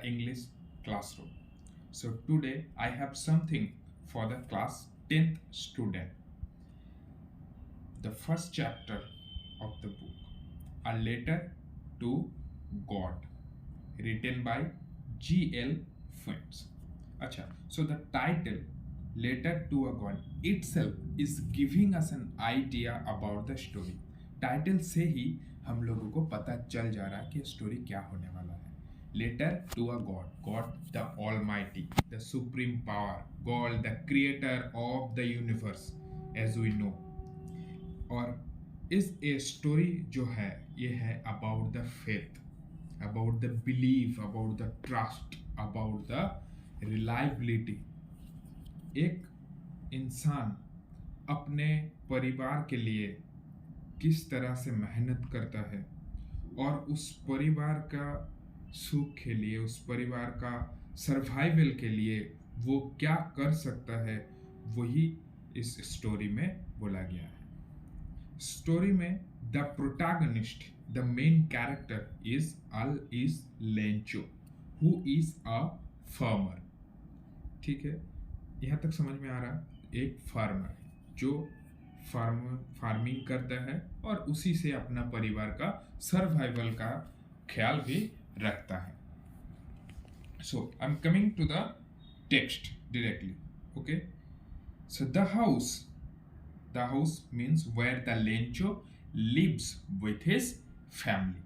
English classroom. So today I have something for the class 10th student. The first chapter of the book, A Letter to God, written by G.L. Fuentes. Acha, so the title Letter to a God itself is giving us an idea about the story. Title से ही हम लोगों को पता चल जा रहा है कि स्टोरी क्या होने वाला है. Letter to a God, God the almighty, the supreme power, God the creator of the universe as we know. और इस ए स्टोरी जो है ये है about the faith, about the belief, about the trust, about the reliability. एक इंसान अपने परिवार के लिए किस तरह से मेहनत करता है और उस परिवार का सुख के लिए, उस परिवार का सर्वाइवल के लिए वो क्या कर सकता है, वही इस स्टोरी में बोला गया है. स्टोरी में the protagonist, the main character is Lencho, who is a farmer. ठीक है, यहाँ तक समझ में आ रहा. एक फार्मर है जो फार्मिंग करता है और उसी से अपना परिवार का सर्वाइवल का ख्याल भी रखता है. So I am coming to the text directly. Okay, so the house means where the Lencho lives with his family.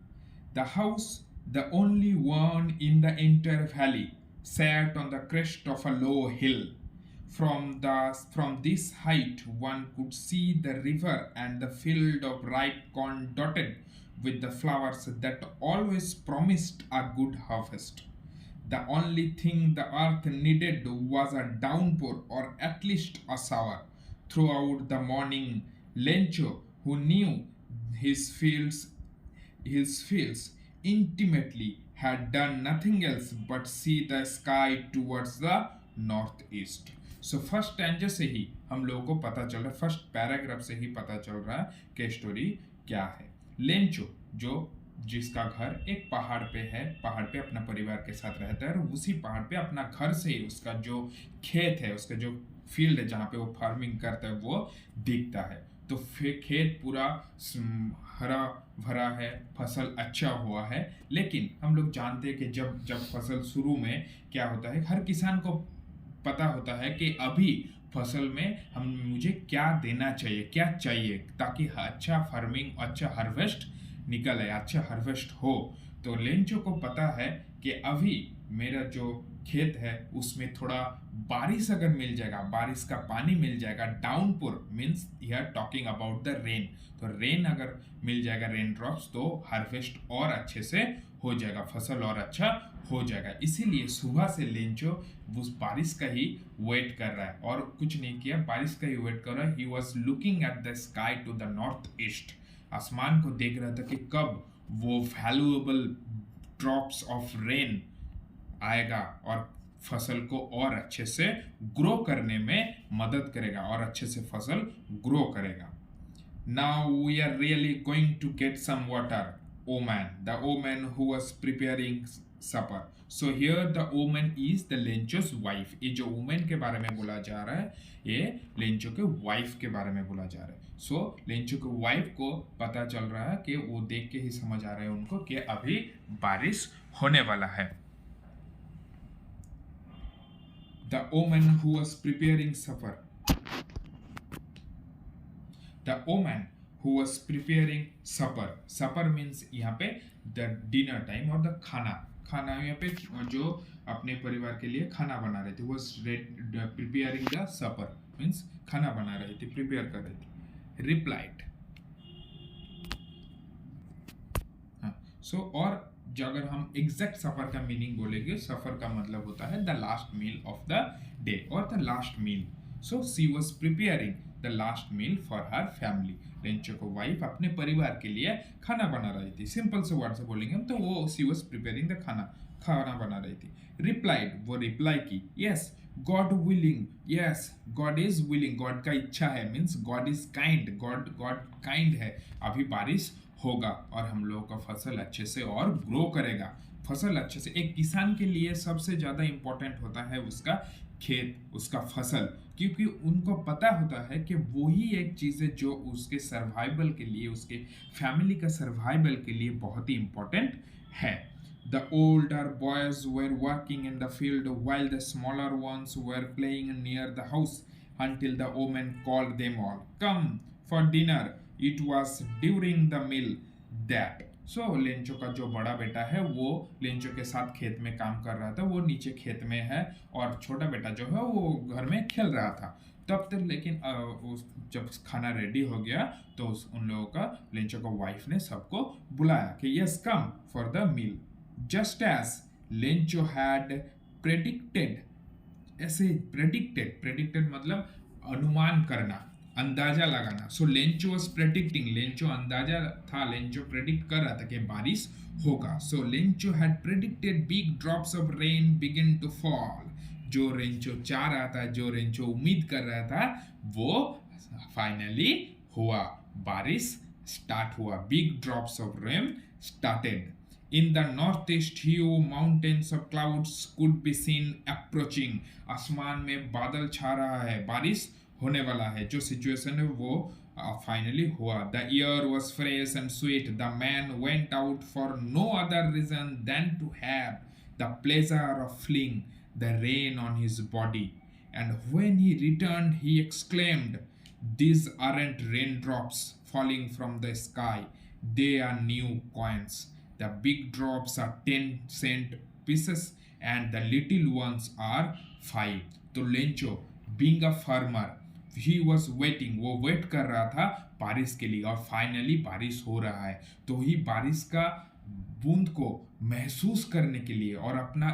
The house, the only one in the entire valley, sat on the crest of a low hill. From this height, one could see the river and the field of ripe corn dotted with the flowers that always promised a good harvest. The only thing the earth needed was a downpour or at least a shower. Throughout the morning, Lencho, who knew his fields intimately, had done nothing else but see the sky towards the northeast. So first stanza से ही हम लोगों को पता चल रहा है, first paragraph से ही पता चल रहा है कि स्टोरी क्या है. लेंचो जिसका घर एक पहाड़ पे है, पहाड़ पे अपना परिवार के साथ रहता है और उसी पहाड़ पे अपना घर से ही उसका जो खेत है, उसका जो फील्ड है जहाँ पे वो फार्मिंग करता है वो दिखता है. तो खेत पूरा हरा भरा है, फसल अच्छा हुआ है. लेकिन हम लोग जानते हैं कि जब फसल शुरू में क्या होता है, हर किसान को पता होता है कि अभी फसल में मुझे क्या देना चाहिए, क्या चाहिए ताकि अच्छा फार्मिंग, अच्छा हार्वेस्ट निकल आए, अच्छा हार्वेस्ट हो. तो लेंचो को पता है कि अभी मेरा जो खेत है उसमें थोड़ा बारिश अगर मिल जाएगा, बारिश का पानी मिल जाएगा, downpour means here talking about the rain, तो रेन अगर मिल जाएगा, रेन ड्रॉप्स, तो हार्वेस्ट और अच्छे से हो जाएगा, फसल और अच्छा हो जाएगा. इसीलिए सुबह से लेंचो उस बारिश का ही वेट कर रहा है और कुछ नहीं किया, बारिश का ही वेट कर रहा है. He was looking at the sky to the north east, आसमान को देख रहा था कि कब वो वैल्यूएबल ड्रॉप्स ऑफ रेन आएगा और फसल को और अच्छे से ग्रो करने में मदद करेगा और अच्छे से फसल ग्रो करेगा. Now we are really going to get some water, omen, the omen who was preparing supper. So here the omen is the Lencho's wife. ये जो omen के बारे में बोला जा रहा है, ये लेंचो के वाइफ के बारे में बोला जा रहा है. सो लेंचो के वाइफ को पता चल रहा है कि वो देख के ही समझ आ रहा है उनको कि अभी बारिश होने वाला है. The omen who was preparing supper. The omen who was preparing supper. Supper means यहाँ पे the dinner time और the खाना यहाँ पे जो अपने परिवार के लिए खाना बना रहे थे, was preparing the supper means खाना बना रही थी, prepare कर रही थी. Replied. हाँ, so और अगर हम एग्जैक्ट सफर का मीनिंग बोलेंगे, सफर का मतलब होता है the last meal of the day और the last meal. So she was preparing the last meal for her family. Lencho को वाइफ अपने परिवार के लिए खाना बना रही थी. सिंपल से वर्ड से बोलेंगे हम तो वो सी वॉज प्रिपेयरिंग द खाना बना रही थी. रिप्लाइड, वो रिप्लाई की, yes God willing, yes God is willing, God का इच्छा है means God is kind, God kind है, अभी बारिश होगा और हम लोगों का फसल अच्छे से और ग्रो करेगा, फसल अच्छे से, एक किसान के लिए सबसे ज़्यादा इम्पोर्टेंट होता है उसका खेत, उसका फसल, क्योंकि उनको पता होता है कि वही एक चीज़ है जो उसके सर्वाइवल के लिए, उसके फैमिली का सर्वाइवल के लिए बहुत ही इम्पोर्टेंट है. The older boys were working in the field while the smaller ones were playing near the house until the woman called them all. Come for dinner. It was during the meal that. So Lencho का जो बड़ा बेटा है वो Lencho के साथ खेत में काम कर रहा था, वो नीचे खेत में है, और छोटा बेटा जो है वो घर में खेल रहा था. तब तक लेकिन जब खाना रेडी हो गया तो उन लोगों का, लेंचो का वाइफ ने सबको बुलाया कि yes come for the meal. Just as Lencho had predicted, ऐसे predicted मतलब अनुमान करना, अंदाजा लगाना. So Lencho was predicting, Lencho अंदाजा था, Lencho predict कर रहा था कि बारिश होगा. So Lencho had predicted big drops of rain begin to fall. जो रेंचो चाह रहा था, जो रेंचो उम्मीद कर रहा था, वो फाइनली हुआ. बारिश स्टार्ट हुआ. Big drops of rain started. In the northeast, huge mountains of clouds could be seen approaching. आसमान में बादल छा रहा है, बारिश होने वाला है. जो सिचुएशन है वो फाइनली हुआ. The air was fresh and sweet. The man went out for no other reason than to have the pleasure of feeling the rain on his body. And when he returned, he exclaimed, "These aren't raindrops falling from the sky. They are new coins. The big drops are 10-cent pieces and the little ones are 5." तो Lencho being a farmer, he was waiting, वो wait कर रहा था बारिश के लिए, और finally बारिश हो रहा है. तो ही बारिश का बूंद को महसूस करने के लिए और अपना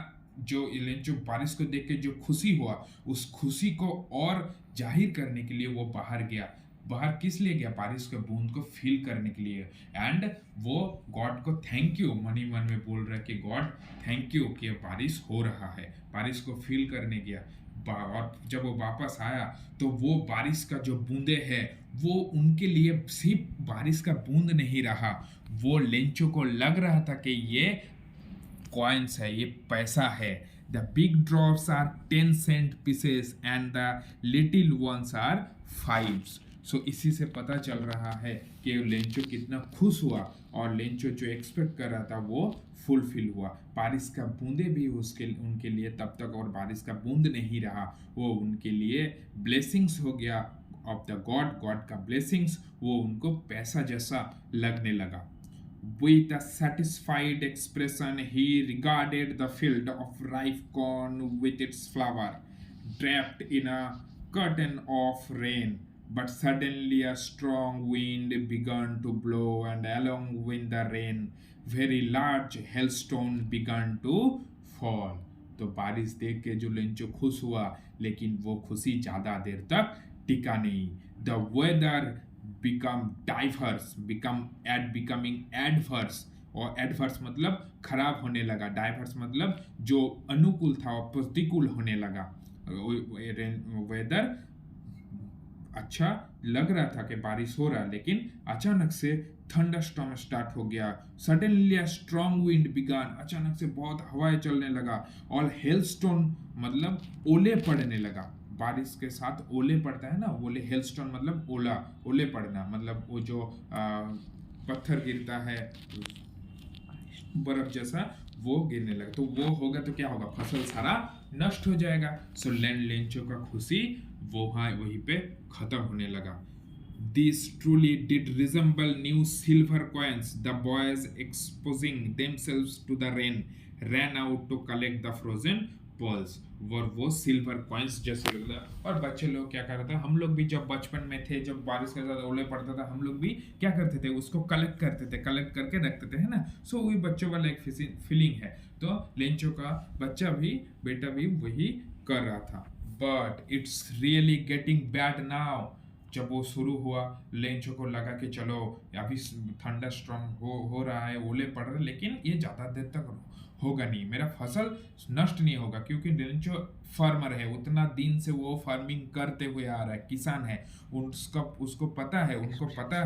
जो लेंचो बारिश को देख के जो खुशी हुआ, उस खुशी को और जाहिर करने के लिए वो बाहर गया. बाहर किस लिए गया? बारिश के बूंद को फील करने के लिए. एंड वो गॉड को थैंक यू मन ही मन में बोल रहा है कि गॉड थैंक यू कि बारिश हो रहा है. बारिश को फील करने गया. और जब वो वापस आया तो वो बारिश का जो बूंदे है वो उनके लिए सिर्फ बारिश का बूंद नहीं रहा, वो लेंचो को लग रहा था कि ये कॉइन्स है, ये पैसा है. The big drops are 10-cent pieces and the little ones are 5s. सो इसी से पता चल रहा है कि लेंचो कितना खुश हुआ, और लेंचो जो एक्सपेक्ट कर रहा था वो फुलफिल हुआ. बारिश का बूंदे भी उनके लिए तब तक और बारिश का बूंद नहीं रहा, वो उनके लिए ब्लेसिंग्स हो गया ऑफ द गॉड का ब्लेसिंग्स, वो उनको पैसा जैसा लगने लगा. With a satisfied expression, he regarded the field of ripe corn with its flower, draped in a curtain of rain. But suddenly a strong wind began to blow, and along with the rain, very large hailstone began to fall. तो बारिश देख के जो Lencho खुश हुआ, लेकिन वो खुशी ज़्यादा देर तक टिका नहीं. The weather becoming adverse, और adverse मतलब खराब होने लगा, diverse मतलब जो अनुकूल था और प्रतिकूल होने लगा. वेदर अच्छा लग रहा था कि बारिश हो रहा है, लेकिन अचानक से थंडरस्टॉर्म स्टार्ट हो गया. Suddenly a strong wind began, अचानक से बहुत हवाएं चलने लगा. और हेलस्टोन मतलब ओले पड़ने लगा. बारिश के साथ ओले पड़ता है ना, ओले, हेलस्टोन मतलब ओला, ओले पड़ना मतलब वो जो पत्थर गिरता है बर्फ जैसा, वो गिरने लगा. तो वो होगा तो क्या होगा? फसल सारा नष्ट हो जाएगा. सो लेंचो का खुशी वहीं पे खत्म होने लगा. These truly did resemble new silver coins. The boys, exposing themselves to the rain, ran out to collect the frozen pearls. वो सिल्वर कॉइन्स जैसे लगता. और बच्चे लोग क्या करते थे, हम लोग भी जब बचपन में थे, जब बारिश के साथ ओले पड़ता था, हम लोग भी क्या करते थे, उसको कलेक्ट करते थे, कलेक्ट करके रखते थे, है ना. सो वही बच्चों वाला एक फीलिंग है. तो लेंचो का बेटा भी वही कर रहा था. But it's really getting bad now. जब वो शुरू हुआ, लेंचो को लगा कि चलो अभी थंडर स्ट्रॉन्ग हो रहा है, ओले पड़ रहे, लेकिन ये ज़्यादा देर तक होगा नहीं, मेरा फसल नष्ट नहीं होगा. क्योंकि लेंचो फार्मर है, उतना दिन से वो फार्मिंग करते हुए आ रहा है, किसान है, उनको पता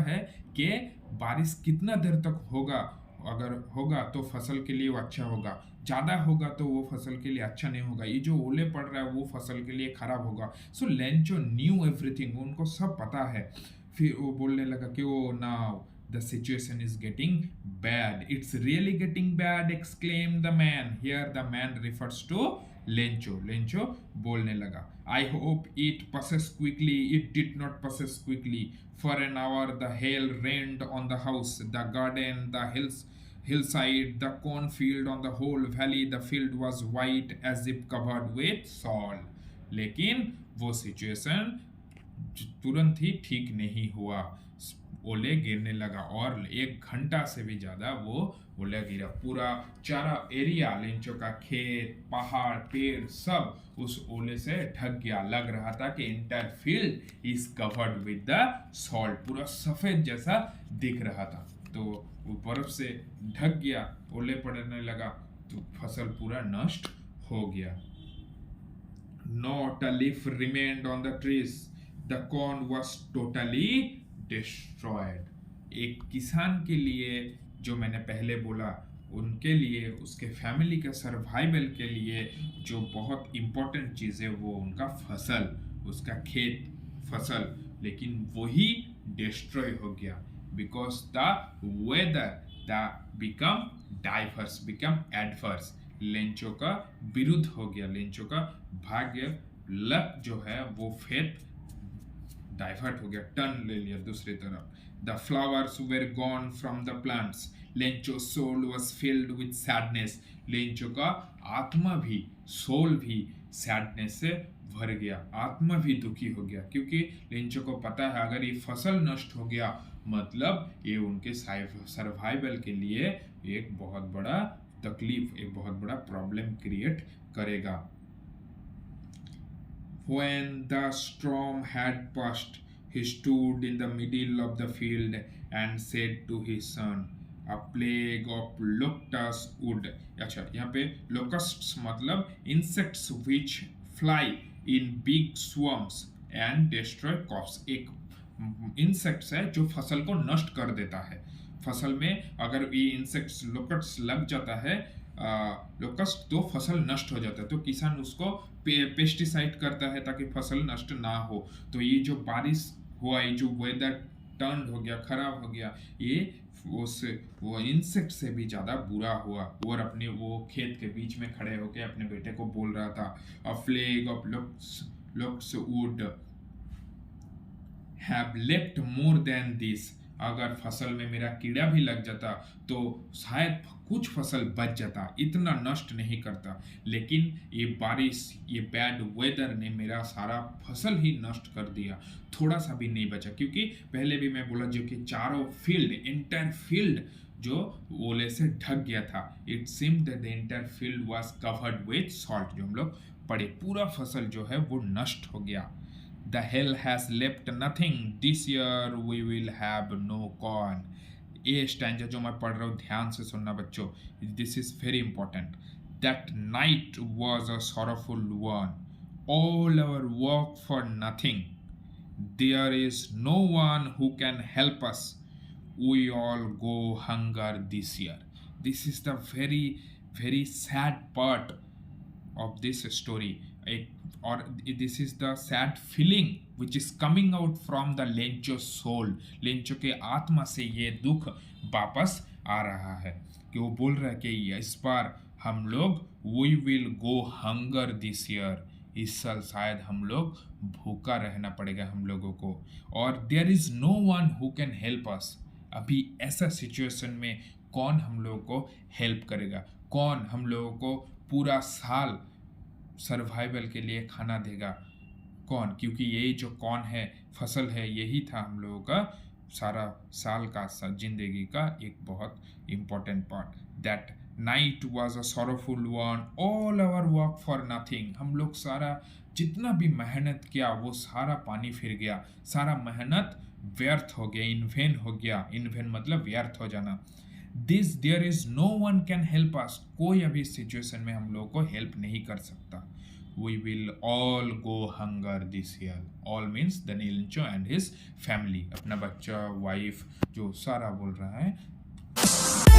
है कि बारिश कितना देर तक होगा अगर होगा तो फसल के लिए वो अच्छा होगा, ज़्यादा होगा तो वो फसल के लिए अच्छा नहीं होगा, ये जो ओले पड़ रहा है वो फसल के लिए खराब होगा। सो लेंचो न्यू एवरीथिंग, उनको सब पता है। फिर वो बोलने लगा कि oh now the situation is getting bad, it's really getting bad, exclaim the man. Here the man refers to Lencho. Lencho बोलने लगा, I hope it passes quickly, it did not passes quickly. For an hour the hail rained on the house, the garden, the hillside, the cornfield, on the whole valley. The field was white as if covered with salt. लेकिन वो situation तुरंत ही ठीक नहीं हुआ। ओले गिरने लगा और 1 घंटा से भी ज़्यादा वो ओले गिरा। पूरा चारा एरिया, लेंचो का खेत, पहाड़, पेड़ सब उस ओले से ढक गया। लग रहा था कि entire field is covered with the salt, पूरा सफ़ेद जैसा दिख रहा था। तो वो बर्फ से ढक गया, ओले पड़ने लगा तो फसल पूरा नष्ट हो गया। Not a leaf remained on the trees. The corn was totally destroyed. एक किसान के लिए, जो मैंने पहले बोला, उनके लिए, उसके फैमिली के सर्वाइवल के लिए जो बहुत इम्पोर्टेंट चीज़ है वो उनका फसल, उसका खेत, फसल, लेकिन वही डिस्ट्रॉय हो गया। Because the whether the become diverse, become adverse, Lencho का विरुद्ध हो गया। लेंचो का भाग्य, लक जो है वो फेथ डाइवर्ट हो गया, टर्न ले लिया दूसरी तरफ। The flowers were gone from the plants, Lencho soul was filled with sadness. Lencho का आत्मा भी, सोल भी सैडनेस से भर गया, आत्मा भी दुखी हो गया, क्योंकि लेंचो को पता है अगर ये फसल नष्ट हो गया मतलब ये उनके सर्वाइवल के लिए एक बहुत बड़ा तकलीफ, एक बहुत बड़ा प्रॉब्लम क्रिएट करेगा। When the storm had passed, he stood in the middle of the field and said to his son, A plague of locusts would, अच्छा यहाँ पे locusts मतलब insects which fly in big swarms and destroy crops। एक insects है जो फसल को नष्ट कर देता है। फसल में अगर ये इंसेक्ट्स, लोकट्स लग जाता है, लोकस्ट, तो फसल नष्ट हो जाता है। तो किसान उसको पेस्टिसाइड करता है ताकि फसल नष्ट ना हो। तो ये जो बारिश हुआ, ये जो वेदर टर्न हो गया, खराब हो गया, ये वो इंसेक्ट से भी ज़्यादा बुरा हुआ। और अपने वो खेत के बीच में खड़े होकर अपने बेटे को बोल रहा था, अ plague of looks would have left more than this. अगर फसल में मेरा कीड़ा भी लग जाता तो शायद कुछ फसल बच जाता, इतना नष्ट नहीं करता। लेकिन ये बारिश, ये बैड वेदर ने मेरा सारा फसल ही नष्ट कर दिया, थोड़ा सा भी नहीं बचा। क्योंकि पहले भी मैं बोला जो कि चारों फील्ड, इंटायर फील्ड जो ओले से ढक गया था। It seemed that the entire field was covered with salt, जो हम लोग पढ़े, पूरा फसल जो है वो नष्ट हो गया। The hell has left nothing. This year we will have no corn. ये स्टैंजा जो मैं पढ़ रहा हूँ ध्यान से सुनना बच्चों, this is very important. That night was a sorrowful one. All our work for nothing. There is no one who can help us. We all go hunger this year. This is the very, very sad part of this story. Or this is the sad feeling which is coming out from the Lencho soul. Lencho के आत्मा से ये दुख वापस आ रहा है कि वो बोल रहा है कि इस बार हम लोग we will go hunger this year, इस साल शायद हम लोग भूखा रहना पड़ेगा हम लोगों को। और there is no one who can help us. अभी ऐसा सिचुएशन में कौन हम लोगों को हेल्प करेगा, कौन हम लोगों को पूरा साल सर्वाइवल के लिए खाना देगा, कौन? क्योंकि यही जो कौन है, फसल है, यही था हम लोगों का सारा साल का जिंदगी का एक बहुत important part. That night was a sorrowful one, all our work for nothing. हम लोग सारा जितना भी मेहनत किया वो सारा पानी फिर गया, सारा मेहनत व्यर्थ हो गया, इनवेन हो गया। इनवेन मतलब व्यर्थ हो जाना। There is no one can help us, कोई अभी सिचुएशन में हम लोग को हेल्प नहीं कर सकता। We will all go hunger this year. All means the Leoncho and his family, अपना बच्चा, वाइफ, जो सारा बोल रहा है।